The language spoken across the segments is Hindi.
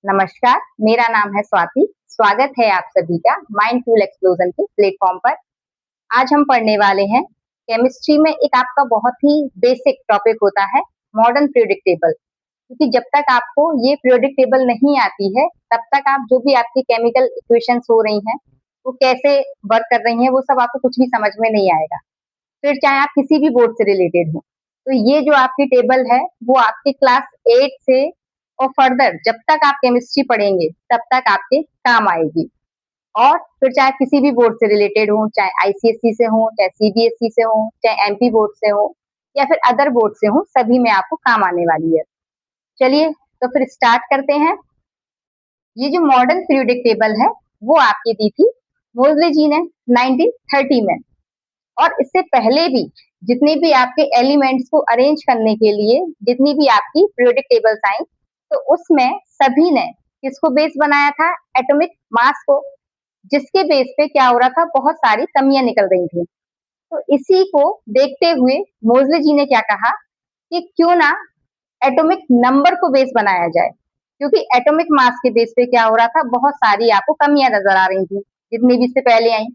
नमस्कार, मेरा नाम है स्वाति। स्वागत है आप सभी का माइंडफुल एक्सप्लोजन के प्लेटफॉर्म पर। आज हम पढ़ने वाले हैं केमिस्ट्री में एक आपका बहुत ही बेसिक टॉपिक होता है मॉडर्न पीरियोडिक टेबल। क्योंकि जब तक आपको ये पीरियोडिक टेबल नहीं आती है, तब तक आप जो भी आपकी केमिकल इक्वेशंस हो रही हैं, वो कैसे वर्क कर रही हैं, वो सब आपको कुछ भी समझ में नहीं आएगा। फिर चाहे आप किसी भी बोर्ड से रिलेटेड हो। तो ये जो आपकी टेबल है, वो आपके क्लास 8 से और फर्दर जब तक आप केमिस्ट्री पढ़ेंगे तब तक आपके काम आएगी। और फिर चाहे किसी भी बोर्ड से रिलेटेड हो, चाहे आईसीएसई से हो, चाहे सीबीएसई से हो, चाहे एमपी बोर्ड से हो या फिर अदर बोर्ड से हो, सभी में आपको काम आने वाली है। चलिए तो फिर स्टार्ट करते हैं। ये जो मॉडर्न पीरियोडिक टेबल है, वो आपकी दी थी मोज़ले जी ने 1930 में। और इससे पहले भी जितने भी आपके एलिमेंट्स को अरेंज करने के लिए जितनी भी आपकी पीरियोडिक टेबल्स आई, तो उसमें सभी ने किसको बेस बनाया था? एटॉमिक मास को, जिसके बेस पे क्या हो रहा था, बहुत सारी कमियां निकल रही थी। तो इसी को देखते हुए मोज़ले जी ने क्या कहा कि क्यों ना एटॉमिक नंबर को बेस बनाया जाए, क्योंकि एटॉमिक मास के बेस पे क्या हो रहा था, बहुत सारी आपको कमियां नजर आ रही थी जितनी भी इससे पहले आई।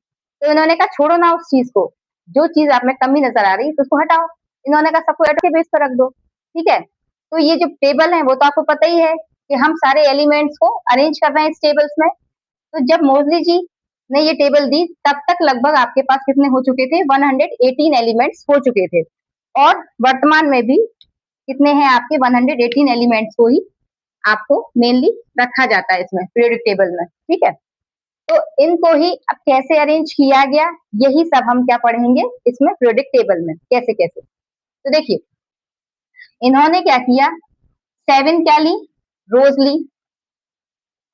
तो इन्होंने कहा छोड़ो ना उस चीज को, जो चीज आप में कमी नजर आ रही है तो उसको हटाओ। इन्होंने कहा सबको एटॉमिक के बेस पर रख दो। ठीक है, तो ये जो टेबल है वो तो आपको पता ही है कि हम सारे एलिमेंट्स को अरेंज कर रहे हैं इस टेबल्स में। तो जब मोज़ले जी ने ये टेबल दी, तब तक लगभग आपके पास कितने हो चुके थे? 118 एलिमेंट्स हो चुके थे। और वर्तमान में भी कितने हैं आपके? 118 एलिमेंट्स को ही आपको मेनली रखा जाता है इसमें पीरियोडिक टेबल में। ठीक है, तो इनको ही अब कैसे अरेंज किया गया, यही सब हम क्या पढ़ेंगे इसमें पीरियोडिक टेबल में, कैसे कैसे। तो देखिए, इन्होंने क्या किया, 7 क्या ली? रोज ली।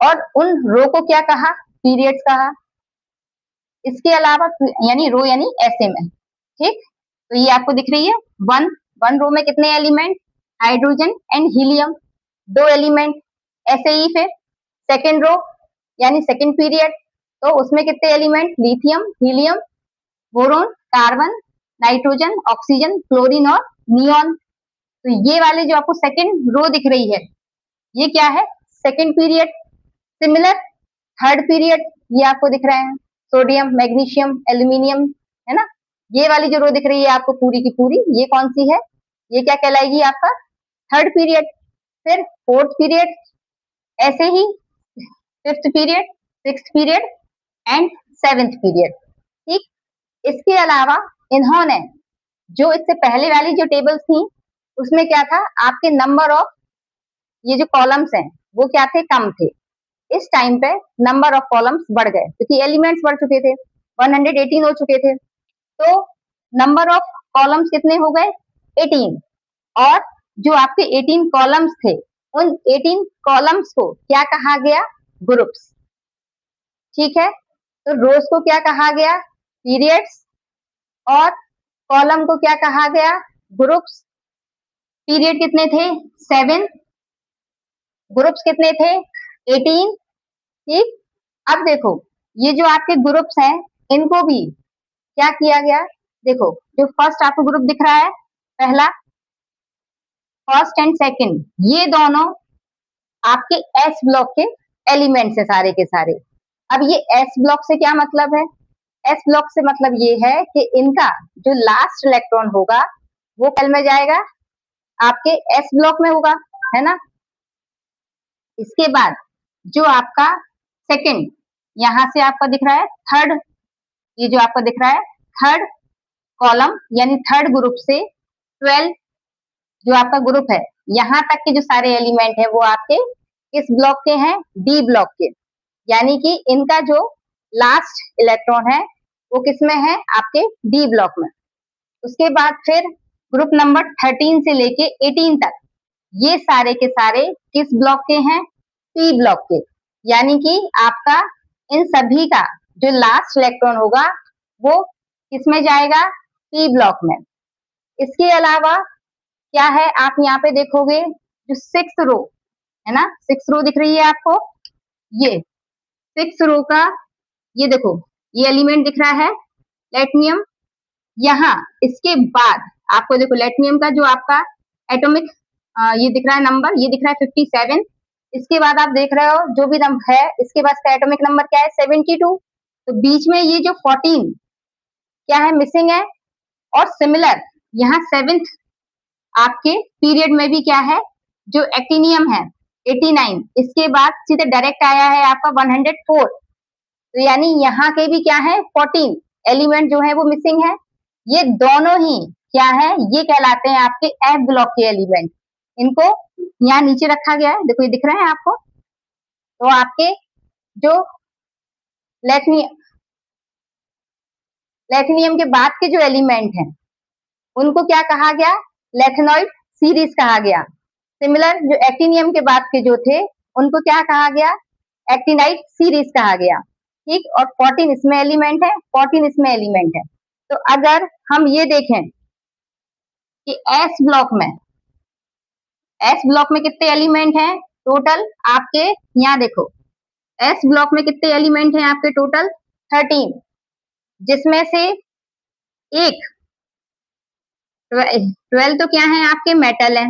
और उन रो को क्या कहा? पीरियड्स कहा। इसके अलावा यानी रो यानी ऐसे में। ठीक, तो ये आपको दिख रही है वन रो में कितने element? Hydrogen and helium, 2 element. ऐसे ही फिर सेकेंड रो यानी सेकेंड पीरियड, तो उसमें कितने element? Lithium, helium, boron, carbon, nitrogen, oxygen, chlorine और नियॉन। तो ये वाले जो आपको सेकेंड रो दिख रही है, ये क्या है? Second period. Similar third period ये आपको दिख रहे हैं, सोडियम, मैग्नीशियम, एल्यूमिनियम, है ना। ये वाली जो रो दिख रही है आपको पूरी की पूरी, ये कौन सी है? ये क्या कहलाएगी? आपका थर्ड पीरियड। फिर फोर्थ पीरियड, ऐसे ही fifth period, sixth period and seventh period. ठीक, इसके अलावा इन्होंने जो इससे पहले वाली जो टेबल्स थी, उसमें क्या था, आपके नंबर ऑफ ये जो कॉलम्स हैं वो क्या थे? कम थे। इस टाइम पे नंबर ऑफ कॉलम्स बढ़ गए क्योंकि एलिमेंट्स बढ़ चुके थे, 118 हो चुके थे। तो नंबर ऑफ कॉलम्स कितने हो गए? 18। और जो आपके 18 कॉलम्स थे, उन 18 कॉलम्स को क्या कहा गया? ग्रुप्स। ठीक है, तो रोज को क्या कहा गया? पीरियड्स। और कॉलम को क्या कहा गया? ग्रुप्स। पीरियड कितने थे? 7। ग्रुप्स कितने थे? 18। ठीक, अब देखो, ये जो आपके ग्रुप्स हैं, इनको भी क्या किया गया? देखो, जो फर्स्ट आपको ग्रुप दिख रहा है, पहला, फर्स्ट एंड सेकंड, ये दोनों आपके एस ब्लॉक के एलिमेंट्स है सारे के सारे। अब ये एस ब्लॉक से क्या मतलब है? एस ब्लॉक से मतलब ये है कि इनका जो लास्ट इलेक्ट्रॉन होगा वो कल में जाएगा आपके एस ब्लॉक में होगा, है ना। इसके बाद जो आपका सेकंड, यहां से आपका दिख रहा है थर्ड, ये जो आपका दिख रहा है थर्ड कॉलम यानी थर्ड ग्रुप से 12 जो आपका ग्रुप है, यहाँ तक के जो सारे एलिमेंट है वो आपके किस ब्लॉक के हैं? डी ब्लॉक के। यानी कि इनका जो लास्ट इलेक्ट्रॉन है वो किसमें है? आपके डी ब्लॉक में। उसके बाद फिर ग्रुप नंबर 13 से लेके 18 तक ये सारे के सारे किस ब्लॉक के हैं? पी ब्लॉक के। यानी कि आपका इन सभी का जो लास्ट इलेक्ट्रॉन होगा वो किसमें जाएगा? पी ब्लॉक में। इसके अलावा क्या है, आप यहाँ पे देखोगे जो 6th रो है ना, 6th रो दिख रही है आपको, ये 6th रो का ये देखो, ये एलिमेंट दिख रहा है लेटनियम। यहाँ इसके बाद आपको देखो लेटनियम का जो आपका एटॉमिक ये दिख रहा है नंबर, ये दिख रहा है 57। इसके बाद आप देख रहे हो जो भी नंबर है, इसके बाद इसका एटॉमिक नंबर क्या है 72। तो बीच में ये जो 14 क्या है मिसिंग है। और सिमिलर यहाँ 7th आपके पीरियड में भी क्या है जो एक्टिनियम है 89, इसके बाद सीधे डायरेक्ट आया है आपका 104। तो यानी यहाँ के भी क्या है 14 एलिमेंट जो है वो मिसिंग है। ये दोनों ही क्या है, ये कहलाते हैं आपके एफ ब्लॉक के एलिमेंट। इनको यहाँ नीचे रखा गया है, देखो ये दिख रहे हैं आपको। तो आपके जो लेथनियम के बाद के जो एलिमेंट हैं उनको क्या कहा गया, लेथेनॉइड सीरीज कहा गया। सिमिलर जो एक्टिनियम के बाद के जो थे उनको क्या कहा गया, एक्टिनाइड सीरीज कहा गया। ठीक, और 14 इसमें एलिमेंट है, 14 इसमें एलिमेंट है। तो अगर हम ये देखें कि एस ब्लॉक में कितने एलिमेंट हैं टोटल आपके, यहाँ देखो एस ब्लॉक में कितने एलिमेंट हैं आपके टोटल 13, जिसमें से एक 12 तो क्या है आपके मेटल है,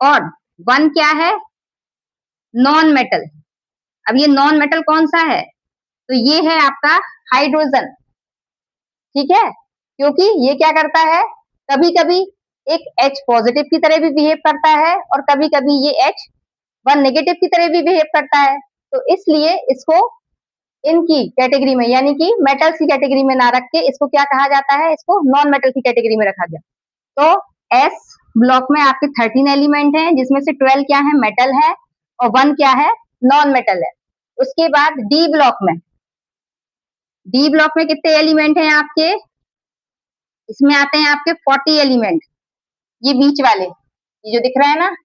और 1 क्या है नॉन मेटल। अब ये नॉन मेटल कौन सा है, तो ये है आपका हाइड्रोजन। ठीक है, क्योंकि ये क्या करता है, कभी कभी एक H पॉजिटिव की तरह भी बिहेव करता है और कभी कभी ये H1 नेगेटिव की तरह भी बिहेव करता है। तो इसलिए इसको इनकी कैटेगरी में यानी कि मेटल्स की कैटेगरी में ना रख के इसको क्या कहा जाता है, इसको नॉन मेटल की कैटेगरी में रखा गया। तो एस ब्लॉक में आपके 13 एलिमेंट हैं, जिसमें से 12 क्या है मेटल है और 1 क्या है नॉन मेटल है। उसके बाद डी ब्लॉक में कितने एलिमेंट हैं आपके, इसमें आते हैं आपके 40 एलिमेंट, ये बीच वाले ये जो दिख रहा है ना।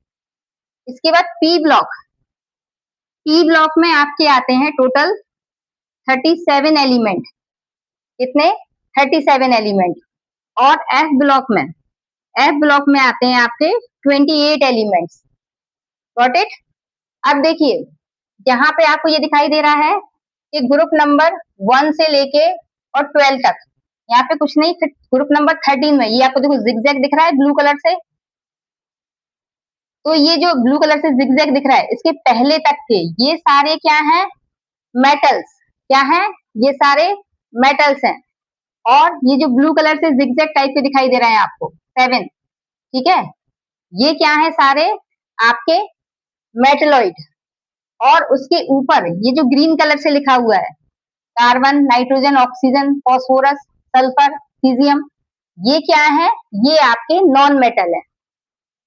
इसके बाद पी ब्लॉक में आपके आते हैं टोटल 37 एलिमेंट, कितने 37 एलिमेंट। और एफ ब्लॉक में आते हैं आपके 28 एलिमेंट्स। Got it. अब देखिए यहाँ पे आपको ये दिखाई दे रहा है कि ग्रुप नंबर 1 से लेके और 12 तक, यहाँ पे कुछ नहीं, फिर ग्रुप नंबर 13 में ये आपको देखो जिगजैग दिख रहा है ब्लू कलर से। तो ये जो ब्लू कलर से जिगजैग दिख रहा है इसके पहले तक के ये सारे क्या हैं मेटल्स, क्या हैं ये सारे मेटल्स हैं। और ये जो ब्लू कलर से जिगजैग टाइप के दिखाई दे रहे हैं आपको 7, ठीक है, ये क्या है सारे आपके मेटलॉइड। और उसके ऊपर ये जो ग्रीन कलर से लिखा हुआ है carbon, nitrogen, oxygen, phosphorus, sulphur, caesium, ये क्या है, ये आपके नॉन मेटल है।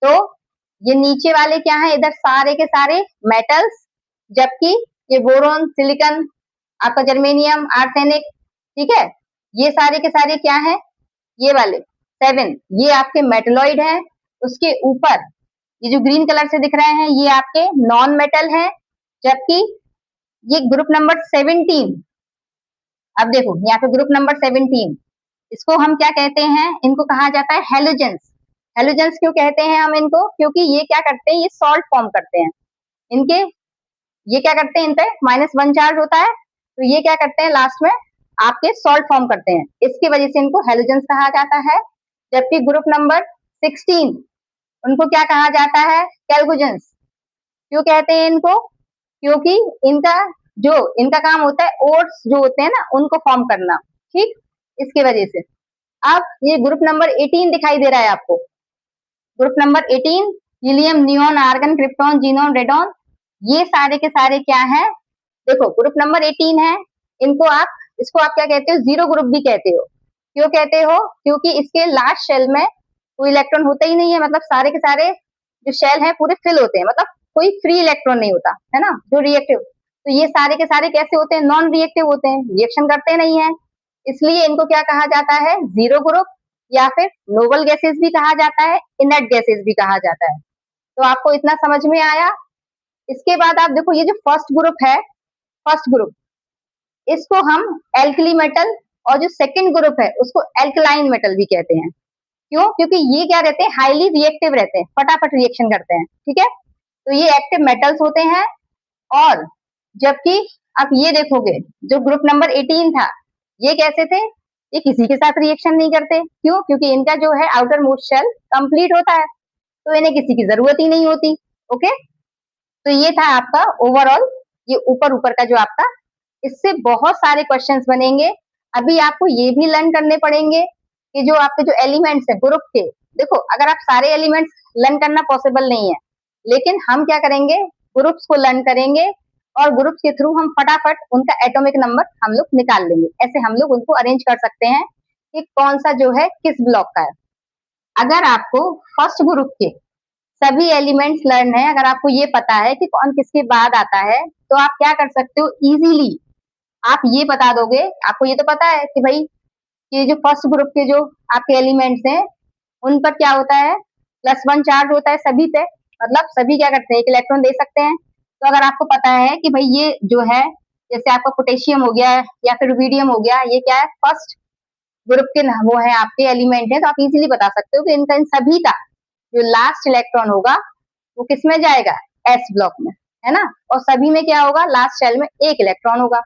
तो ये नीचे वाले क्या है, इधर सारे के सारे मेटल्स, जबकि ये बोरोन, सिलिकॉन, आपका जर्मेनियम, आर्सेनिक, ठीक है, ये सारे के सारे क्या है, ये वाले 7 ये आपके मेटलॉइड है। उसके ऊपर ये जो ग्रीन कलर से दिख रहे हैं ये आपके नॉन मेटल है, जबकि ये ग्रुप नंबर 17, अब देखो यहाँ पे ग्रुप नंबर 17, इसको हम क्या कहते हैं, इनको कहा जाता है हेलोजेंस। हेलोजेंस क्यों कहते हैं हम इनको, क्योंकि ये क्या करते हैं, ये सॉल्ट फॉर्म करते हैं। इनके ये क्या करते हैं, इन पे -1 चार्ज होता है, तो ये क्या करते हैं लास्ट में आपके सॉल्ट फॉर्म करते हैं, इसकी वजह से इनको हेलोजेंस कहा जाता है। जबकि ग्रुप नंबर 16 उनको क्या कहा जाता है, कैल्कुजेंस। क्यों कहते हैं इनको, क्योंकि इनका काम होता है ओट्स जो होते हैं ना उनको फॉर्म करना, ठीक, इसकी वजह से। अब ये ग्रुप नंबर 18 दिखाई दे रहा है आपको, group number 18 helium, neon, argon, krypton, xenon, radon, ये सारे के सारे क्या है, देखो ग्रुप नंबर 18 है, इसको आप क्या कहते हो, जीरो ग्रुप भी कहते हो। क्यों कहते हो, क्योंकि इसके लास्ट शेल में कोई इलेक्ट्रॉन होता ही नहीं है, मतलब सारे के सारे जो शेल है पूरे फिल होते हैं, मतलब कोई फ्री इलेक्ट्रॉन नहीं होता है ना, जो रिएक्टिव। तो ये सारे के सारे कैसे होते हैं, नॉन रिएक्टिव होते हैं, रिएक्शन करते नहीं है, इसलिए इनको क्या कहा जाता है, जीरो ग्रुप, या फिर नोबल गैसेस भी कहा जाता है, इनर्ट गैसेस भी कहा जाता है। तो आपको इतना समझ में आया। इसके बाद आप देखो ये जो फर्स्ट ग्रुप इसको हम एल्कली मेटल, और जो सेकंड ग्रुप है उसको एल्कलाइन मेटल भी कहते हैं। क्यों, क्योंकि ये क्या रहते हैं, हाईली रिएक्टिव रहते हैं, फटाफट रिएक्शन करते हैं, ठीक है, तो ये एक्टिव मेटल्स होते हैं। और जबकि आप ये देखोगे जो ग्रुप नंबर 18 था, ये कैसे थे, ये किसी के साथ रिएक्शन नहीं करते। क्यों, क्योंकि इनका जो है आउटर मोस्ट शेल कंप्लीट होता है, तो इन्हें किसी की जरूरत ही नहीं होती। ओके, तो ये था आपका ओवरऑल, ये ऊपर ऊपर का जो आपका, इससे बहुत सारे क्वेश्चंस बनेंगे। अभी आपको ये भी लर्न करने पड़ेंगे कि जो आपके जो एलिमेंट्स है ग्रुप के, देखो अगर आप सारे एलिमेंट्स लर्न करना पॉसिबल नहीं है, लेकिन हम क्या करेंगे, ग्रुप्स को लर्न करेंगे और ग्रुप्स के थ्रू हम फटाफट उनका एटॉमिक नंबर हम लोग निकाल लेंगे। ऐसे हम लोग उनको अरेंज कर सकते हैं कि कौन सा जो है किस ब्लॉक का है। अगर आपको फर्स्ट ग्रुप के सभी एलिमेंट्स लर्न है, अगर आपको ये पता है कि कौन किसके बाद आता है, तो आप क्या कर सकते हो, इजीली आप ये बता दोगे, आपको ये तो पता है कि भाई ये जो फर्स्ट ग्रुप के जो आपके एलिमेंट्स हैं उन पर क्या होता है, +1 चार्ज होता है सभी पे, मतलब सभी क्या करते हैं, एक इलेक्ट्रॉन दे सकते हैं। तो अगर आपको पता है कि भाई ये जो है, जैसे आपका पोटेशियम हो गया या फिर रुबिडियम हो गया, ये क्या है, फर्स्ट ग्रुप के वो है आपके एलिमेंट है, तो आप इजीली बता सकते हो कि इनका इन सभी का जो लास्ट इलेक्ट्रॉन होगा वो किस में जाएगा, एस ब्लॉक में, है ना। और सभी में क्या होगा, लास्ट शेल में एक इलेक्ट्रॉन होगा।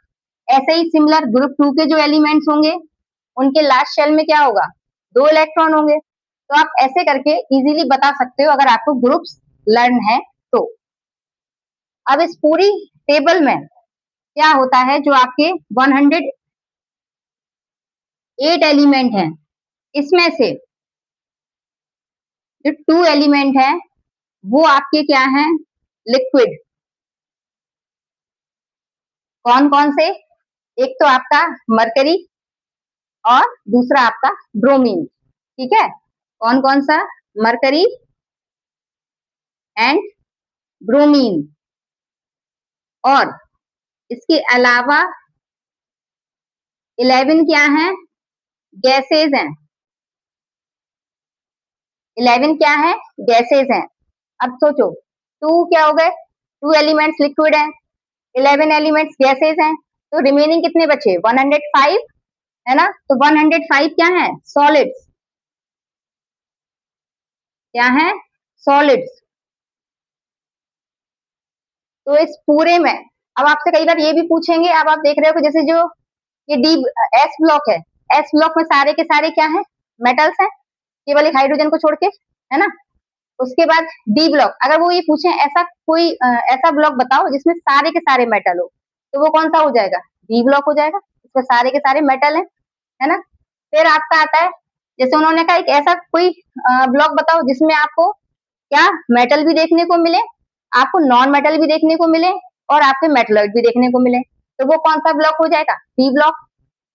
ऐसे ही सिमिलर ग्रुप 2 के जो एलिमेंट्स होंगे उनके लास्ट शेल में क्या होगा, 2 इलेक्ट्रॉन होंगे। तो आप ऐसे करके इजीली बता सकते हो अगर आपको ग्रुप्स लर्न है तो। अब इस पूरी टेबल में क्या होता है, जो आपके 108 एलिमेंट हैं, इसमें से जो 2 एलिमेंट है वो आपके क्या हैं, लिक्विड। कौन कौन से, एक तो आपका मरकरी और दूसरा आपका ब्रोमीन, ठीक है। कौन कौन सा, मरकरी एंड ब्रोमीन। और इसके अलावा 11 क्या है, गैसेज हैं। 11 क्या है, गैसेज हैं। अब सोचो 2 क्या हो गए, 2 एलिमेंट्स लिक्विड है, 11 एलिमेंट्स गैसेज हैं, तो रिमेनिंग कितने बचे, 105, है ना। तो 105 क्या है, सॉलिड्स, क्या है, सॉलिड्स। तो इस पूरे में अब आपसे कई बार ये भी पूछेंगे, अब आप देख रहे हो कि जैसे जो ये डी एस ब्लॉक है, एस ब्लॉक में सारे के सारे क्या है, मेटल्स हैं, केवल एक हाइड्रोजन को छोड़ के, है ना। उसके बाद डी ब्लॉक, अगर वो ये पूछे ऐसा कोई ऐसा ब्लॉक बताओ जिसमें सारे के सारे मेटल हो, तो वो कौन सा हो जाएगा, डी ब्लॉक हो जाएगा, इसमें सारे के सारे मेटल है ना। फिर आपका आता है, जैसे उन्होंने कहा एक ऐसा कोई ब्लॉक बताओ जिसमें आपको क्या मेटल भी देखने को मिले, आपको नॉन मेटल भी देखने को मिले और आपके मेटलॉइड भी देखने को मिले, तो वो कौन सा ब्लॉक हो जाएगा, पी ब्लॉक।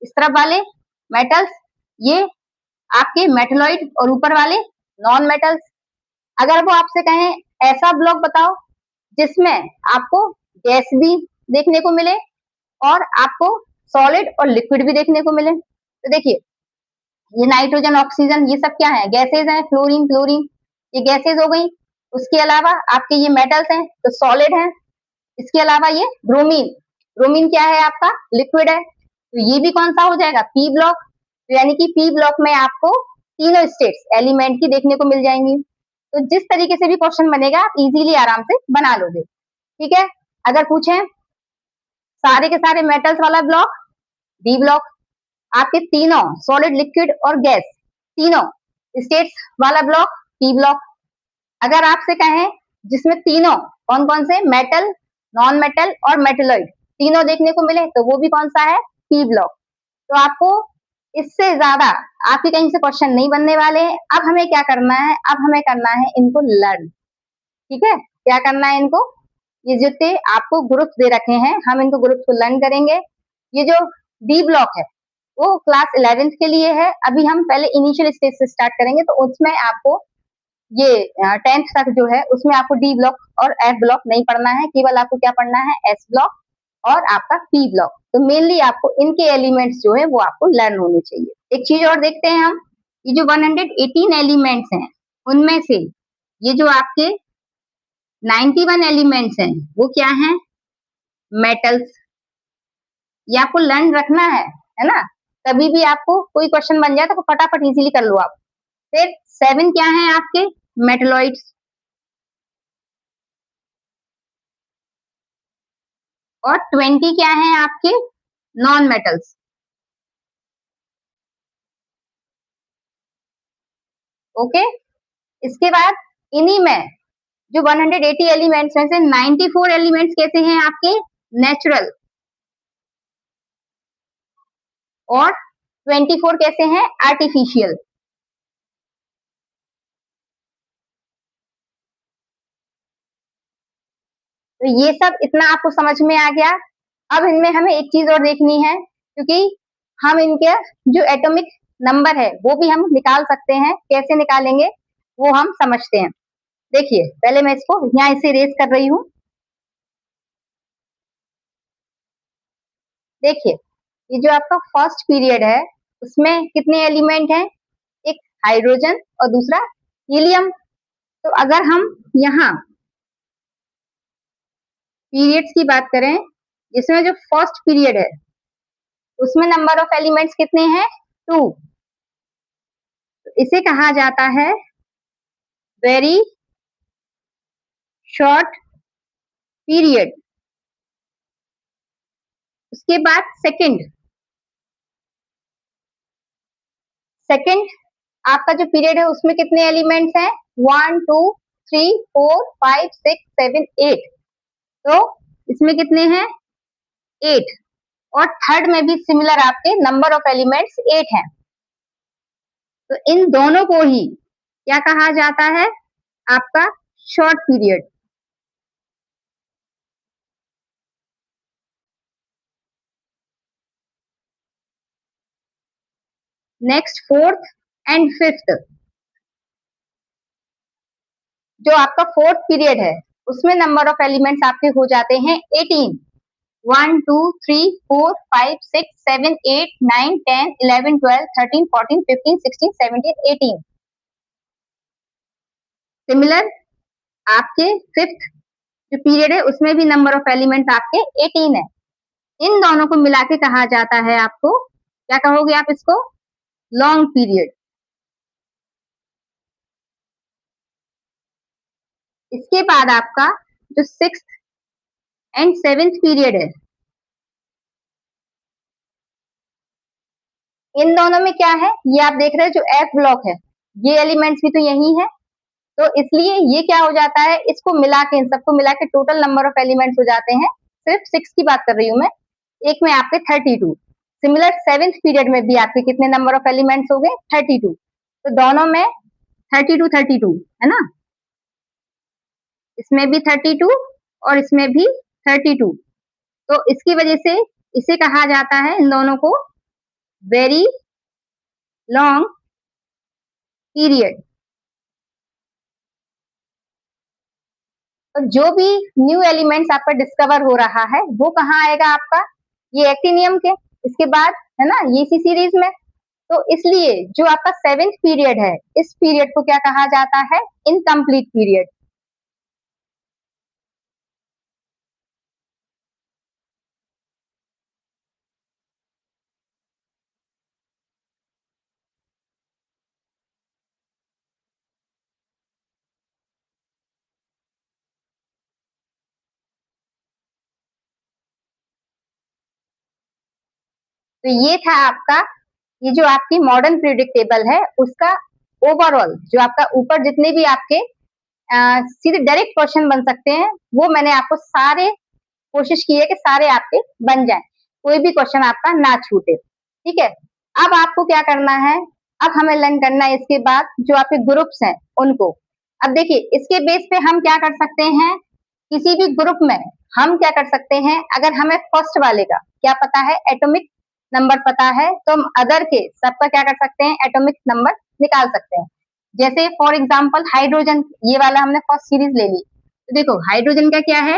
इस तरफ वाले मेटल्स ये आपके मेटलॉइड और ऊपर वाले नॉन मेटल्स। अगर वो आपसे कहें ऐसा ब्लॉक बताओ जिसमें आपको गैस भी देखने को मिले और आपको सॉलिड और लिक्विड भी देखने को मिले, तो देखिए ये नाइट्रोजन ऑक्सीजन ये सब क्या है, गैसेज हैं, फ्लोरीन क्लोरीन ये गैसेज हो गई। उसके अलावा आपके ये मेटल्स हैं तो सॉलिड हैं। इसके अलावा ये ब्रोमीन, ब्रोमीन क्या है आपका, लिक्विड है, तो ये भी कौन सा हो जाएगा, पी ब्लॉक। तो यानी कि पी ब्लॉक में आपको तीनों स्टेट्स एलिमेंट की देखने को मिल जाएंगी। तो जिस तरीके से भी क्वेश्चन बनेगा आप इजीली आराम से बना लोगे, ठीक है। अगर पूछे सारे के सारे मेटल्स वाला ब्लॉक, डी ब्लॉक। आपके तीनों सॉलिड लिक्विड और गैस तीनों स्टेट्स वाला ब्लॉक, पी ब्लॉक। अगर आपसे कहें जिसमें तीनों कौन कौन से, मेटल, नॉन मेटल और मेटलॉइड तीनों देखने को मिले, तो वो भी कौन सा है, पी ब्लॉक। तो आपको इससे ज्यादा आपके कहीं से क्वेश्चन नहीं बनने वाले हैं। अब हमें क्या करना है, अब हमें करना है इनको लर्न, ठीक है। क्या करना है इनको, ये जितने आपको ग्रुप्स दे रखे हैं हम इनको ग्रुप्स को लर्न करेंगे। ये जो डी ब्लॉक है वो क्लास 11th के लिए है, अभी हम पहले इनिशियल स्टेज से स्टार्ट करेंगे, तो उसमें आपको ये 10th तक जो है उसमें आपको डी ब्लॉक और एफ ब्लॉक नहीं पढ़ना है, केवल आपको क्या पढ़ना है, एस ब्लॉक और आपका पी ब्लॉक। तो मेनली आपको इनके एलिमेंट्स जो है वो आपको लर्न होने चाहिए। एक चीज और देखते हैं हम, ये जो 118 एलिमेंट्स हैं उनमें से ये जो आपके 91 एलिमेंट्स हैं वो क्या हैं, मेटल्स। ये आपको लर्न रखना है ना। कभी भी आपको कोई क्वेश्चन बन जाए तो फटाफट इजीली कर लो आप। फिर 7 क्या है आपके, मेटलॉइड्स। और 20 क्या है आपके, नॉन मेटल्स। ओके, इसके बाद इन्हीं में जो 180 एलिमेंट्स में से 94 एलिमेंट्स कैसे हैं आपके नेचुरल और 24 कैसे हैं आर्टिफिशियल। तो ये सब इतना आपको समझ में आ गया। अब इनमें हमें एक चीज और देखनी है, क्योंकि हम इनके जो एटॉमिक नंबर है वो भी हम निकाल सकते हैं। कैसे निकालेंगे वो हम समझते हैं। देखिए पहले मैं इसको यहाँ इसे रेस कर रही हूँ। देखिए ये जो आपका फर्स्ट पीरियड है उसमें कितने एलिमेंट हैं, एक हाइड्रोजन और दूसरा हीलियम। तो अगर हम यहाँ पीरियड्स की बात करें, जिसमें जो फर्स्ट पीरियड है उसमें नंबर ऑफ एलिमेंट्स कितने हैं 2। तो इसे कहा जाता है वेरी शॉर्ट पीरियड। उसके बाद सेकंड आपका जो पीरियड है उसमें कितने एलिमेंट्स हैं 1 2 3 4 5 6 7 8। तो इसमें कितने हैं 8। और थर्ड में भी सिमिलर आपके नंबर ऑफ एलिमेंट्स 8 हैं। तो इन दोनों को ही क्या कहा जाता है आपका short period. Next fourth and fifth, जो आपका फोर्थ पीरियड है उसमें नंबर ऑफ एलिमेंट्स आपके हो जाते हैं 18। 1 2 3 4 5 6 7 8 9 10 11 12 13 14 15 16 17 18। सिमिलर आपके फिफ्थ जो पीरियड है उसमें भी नंबर ऑफ एलिमेंट्स आपके 18 है। इन दोनों को मिला के कहा जाता है आपको, क्या कहोगे आप इसको, लॉन्ग पीरियड। इसके बाद आपका जो सिक्स्थ एंड सेवेंथ पीरियड है, इन दोनों में क्या है, ये आप देख रहे हैं जो एफ ब्लॉक है, ये एलिमेंट्स भी तो यही है। तो इसलिए ये क्या हो जाता है, इसको मिला के, इन सबको मिला के टोटल नंबर ऑफ एलिमेंट्स हो जाते हैं, सिर्फ 6 की बात कर रही हूँ मैं, एक में आपके 32। सिमिलर सेवेंथ पीरियड में भी आपके कितने नंबर ऑफ एलिमेंट्स हो गए 32। तो दोनों में 32 है ना, इसमें भी 32 और इसमें भी 32। तो इसकी वजह से इसे कहा जाता है इन दोनों को वेरी लॉन्ग पीरियड। और जो भी न्यू एलिमेंट्स आपका डिस्कवर हो रहा है वो कहाँ आएगा आपका, ये एक्टिनियम के इसके बाद है ना, ये इसी सीरीज में। तो इसलिए जो आपका सेवेंथ पीरियड है इस पीरियड को क्या कहा जाता है, इनकम्प्लीट पीरियड। तो ये था आपका, ये जो आपकी मॉडर्न पीरियोडिक टेबल है उसका ओवरऑल, जो आपका ऊपर जितने भी आपके सीधे डायरेक्ट क्वेश्चन बन सकते हैं वो मैंने आपको सारे कोशिश की है कि सारे आपके बन जाएं, कोई भी क्वेश्चन आपका ना छूटे। ठीक है, अब आपको क्या करना है, अब हमें लर्न करना है इसके बाद जो आपके ग्रुप्स हैं उनको। अब देखिए इसके बेस पे हम क्या कर सकते हैं, किसी भी ग्रुप में हम क्या कर सकते हैं, अगर हमें फर्स्ट वाले का क्या पता है एटॉमिक नंबर पता है तो हम अदर के सबका क्या कर सकते हैं एटॉमिक नंबर निकाल सकते हैं। जैसे फॉर एग्जांपल हाइड्रोजन, ये वाला हमने फर्स्ट सीरीज ले ली, तो देखो हाइड्रोजन का क्या है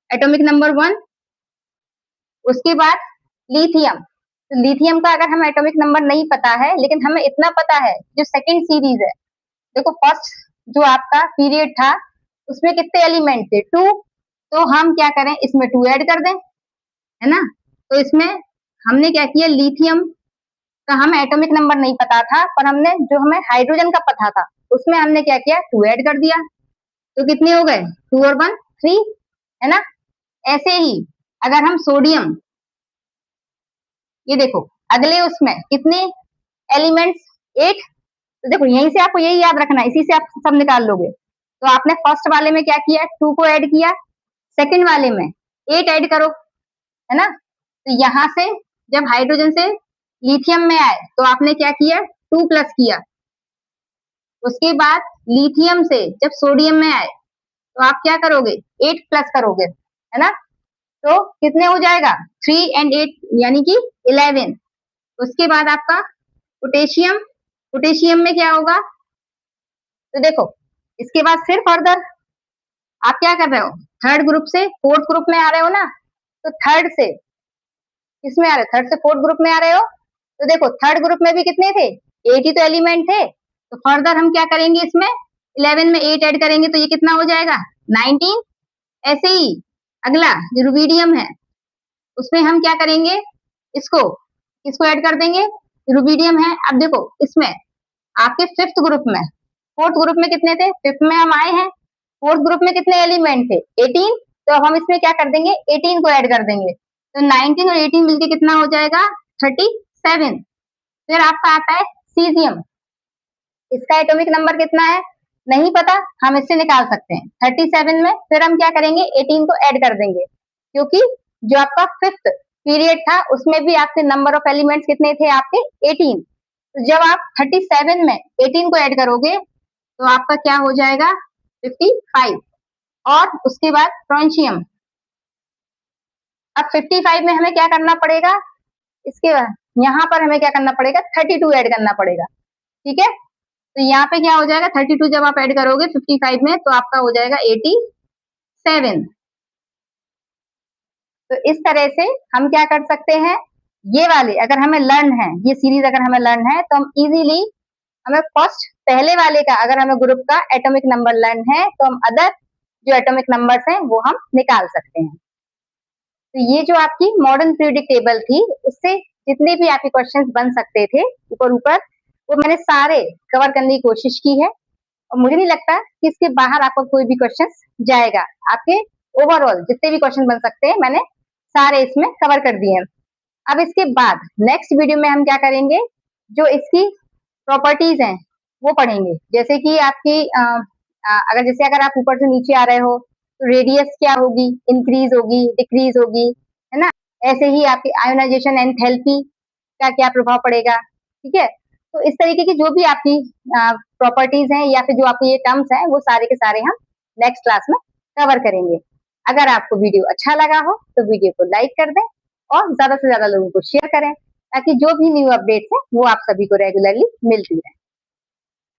एटॉमिक नंबर 1। उसके बाद लिथियम, तो लिथियम का अगर हमें एटॉमिक नंबर नहीं पता है लेकिन हमें इतना पता है जो सेकेंड सीरीज है, देखो फर्स्ट जो आपका पीरियड था उसमें कितने एलिमेंट थे 2, तो हम क्या करें इसमें 2 ऐड कर दें, है ना। तो इसमें हमने क्या किया, लिथियम का हमें एटॉमिक नंबर नहीं पता था पर हमने जो हमें हाइड्रोजन का पता था उसमें हमने क्या किया 2 ऐड कर दिया, तो कितने हो गए 2 और 1 3, है ना। ऐसे ही अगर हम सोडियम, ये देखो अगले उसमें कितने एलिमेंट्स 8, तो देखो यहीं से आपको यही याद रखना है, इसी से आप सब निकाल लोगे। तो आपने फर्स्ट वाले में क्या किया, 2 को ऐड किया, सेकंड वाले में 8 ऐड करो, है ना। तो यहाँ से जब हाइड्रोजन से लिथियम में आए तो आपने क्या किया, 2 प्लस किया। उसके बाद लिथियम से जब सोडियम में आए तो आप क्या करोगे, 8 प्लस करोगे, है ना। तो कितने हो जाएगा, 3 and 8 यानी कि 11। उसके बाद आपका पोटेशियम, पोटेशियम में क्या होगा, तो देखो इसके बाद फिर फर्दर आप क्या कर रहे हो, थर्ड ग्रुप से फोर्थ ग्रुप में आ रहे हो ना। तो थर्ड से किसमें आ रहे हो, थर्ड से फोर्थ ग्रुप में आ रहे हो। तो देखो थर्ड ग्रुप में भी कितने थे, 8 ही तो एलिमेंट थे। तो फर्दर हम क्या करेंगे, इसमें 11 में 8 ऐड करेंगे तो ये कितना हो जाएगा, 19। ऐसे ही अगला जो रुबिडियम है उसमें हम क्या करेंगे, इसको किसको ऐड कर देंगे, रुबिडियम है। अब देखो इसमें आपके फिफ्थ ग्रुप में, फोर्थ ग्रुप में कितने थे, फिफ्थ में हम आए हैं, फोर्थ ग्रुप में कितने एलिमेंट थे, 18। तो अब हम इसमें क्या कर देंगे, 18 को ऐड कर देंगे। तो 19 और 18 मिलके कितना हो जाएगा, 37। फिर आपका आता है सीजियम, इसका एटॉमिक नंबर कितना है नहीं पता, हम इससे निकाल सकते हैं 37 में। फिर हम क्या करेंगे, 18 को ऐड कर देंगे, क्योंकि जो आपका फिफ्थ पीरियड था उसमें भी आपके नंबर ऑफ एलिमेंट्स कितने थे, आपके 18। तो जब आप 37 में 18 को ऐड करोगे तो आपका क्या हो जाएगा, 55। और उसके बाद फ्रॉन्शियम, अब 55 में हमें क्या करना पड़ेगा, इसके बाद यहाँ पर हमें क्या करना पड़ेगा, 32 ऐड करना पड़ेगा, ठीक है। तो यहाँ पे क्या हो जाएगा, 32 जब आप ऐड करोगे 55 में तो आपका हो जाएगा 87। तो इस तरह से हम क्या कर सकते हैं, ये वाले अगर हमें लर्न है, ये सीरीज अगर हमें लर्न है तो हम इजीली, हमें फर्स्ट पहले वाले का अगर हमें ग्रुप का एटॉमिक नंबर लर्न है तो हम अदर जो एटॉमिक नंबर्स हैं वो हम निकाल सकते हैं। तो ये जो आपकी मॉडर्न पीरियोडिक टेबल थी उससे जितने भी आपके क्वेश्चंस बन सकते थे ऊपर ऊपर, वो मैंने सारे कवर करने की कोशिश की है। और मुझे नहीं लगता कि इसके बाहर आपका कोई भी क्वेश्चन जाएगा। आपके ओवरऑल जितने भी क्वेश्चन बन सकते हैं मैंने सारे इसमें कवर कर दिए हैं। अब इसके बाद नेक्स्ट वीडियो में हम क्या करेंगे, जो इसकी प्रॉपर्टीज हैं वो पढ़ेंगे। जैसे कि आपकी अगर आप ऊपर से नीचे आ रहे हो तो रेडियस क्या होगी, इंक्रीज होगी, डिक्रीज होगी, है ना। ऐसे ही आपकी आयोनाइजेशन एंथैल्पी का क्या प्रभाव पड़ेगा, ठीक है। तो इस तरीके की जो भी आपकी प्रॉपर्टीज हैं या फिर जो आपके ये टर्म्स हैं वो सारे के सारे हम नेक्स्ट क्लास में कवर करेंगे। अगर आपको वीडियो अच्छा लगा हो तो वीडियो को लाइक कर दें और ज्यादा से ज्यादा लोगों को शेयर करें, ताकि जो भी न्यू अपडेट्स है वो आप सभी को रेगुलरली मिलती रहे।